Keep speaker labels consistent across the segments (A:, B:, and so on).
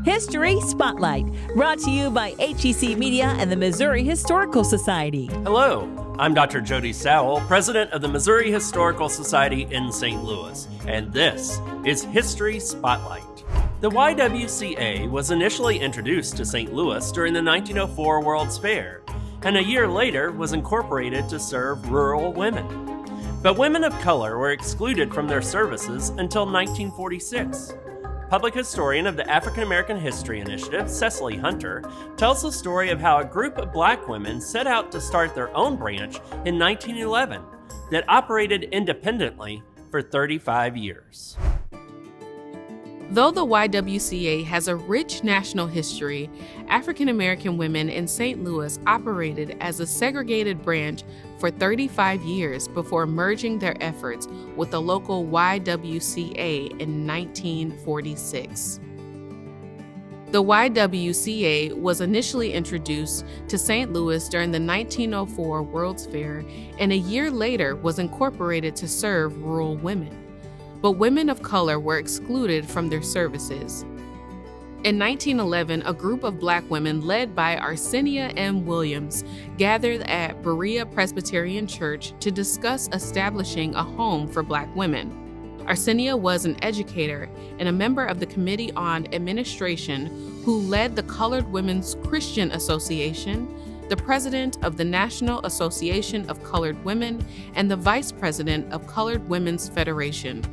A: History Spotlight, brought to you by HEC Media and the Missouri Historical Society.
B: Hello, I'm Dr. Jody Sowell, president of the Missouri Historical Society in St. Louis, and this is History Spotlight. The YWCA was initially introduced to St. Louis during the 1904 World's Fair, and a year later was incorporated to serve rural women. But women of color were excluded from their services until 1946. Public historian of the African American History Initiative, Cecily Hunter, tells the story of how a group of black women set out to start their own branch in 1911 that operated independently for 35 years.
C: Though the YWCA has a rich national history, African American women in St. Louis operated as a segregated branch for 35 years before merging their efforts with the local YWCA in 1946. The YWCA was initially introduced to St. Louis during the 1904 World's Fair and a year later was incorporated to serve rural women. But women of color were excluded from their services. In 1911, a group of black women led by Arsenio M. Williams gathered at Berea Presbyterian Church to discuss establishing a home for black women. Arsenio was an educator and a member of the Committee on Administration who led the Colored Women's Christian Association, the president of the National Association of Colored Women, and the vice president of Colored Women's Federation.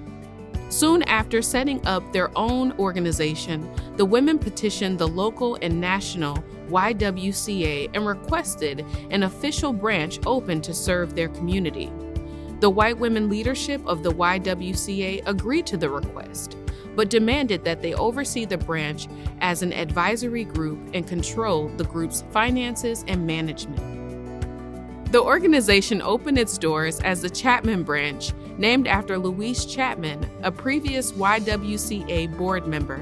C: Soon after setting up their own organization, the women petitioned the local and national YWCA and requested an official branch open to serve their community. The white women leadership of the YWCA agreed to the request, but demanded that they oversee the branch as an advisory group and control the group's finances and management. The organization opened its doors as the Chapman Branch, named after Louise Chapman, a previous YWCA board member.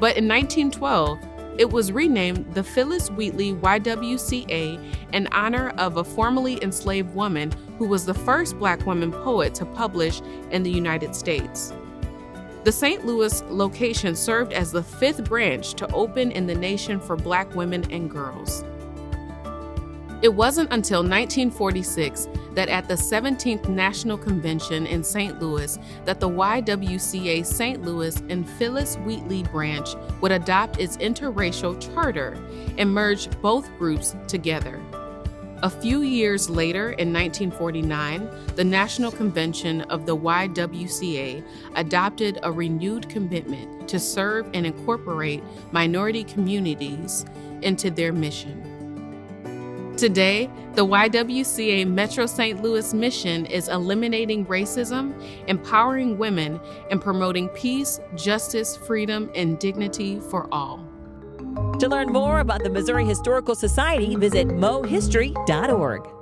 C: But in 1912, it was renamed the Phyllis Wheatley YWCA in honor of a formerly enslaved woman who was the first black woman poet to publish in the United States. The St. Louis location served as the fifth branch to open in the nation for black women and girls. It wasn't until 1946 that at the 17th National Convention in St. Louis that the YWCA St. Louis and Phyllis Wheatley branch would adopt its interracial charter and merge both groups together. A few years later, in 1949, the National Convention of the YWCA adopted a renewed commitment to serve and incorporate minority communities into their mission. Today, the YWCA Metro St. Louis mission is eliminating racism, empowering women, and promoting peace, justice, freedom, and dignity for all.
A: To learn more about the Missouri Historical Society, visit mohistory.org.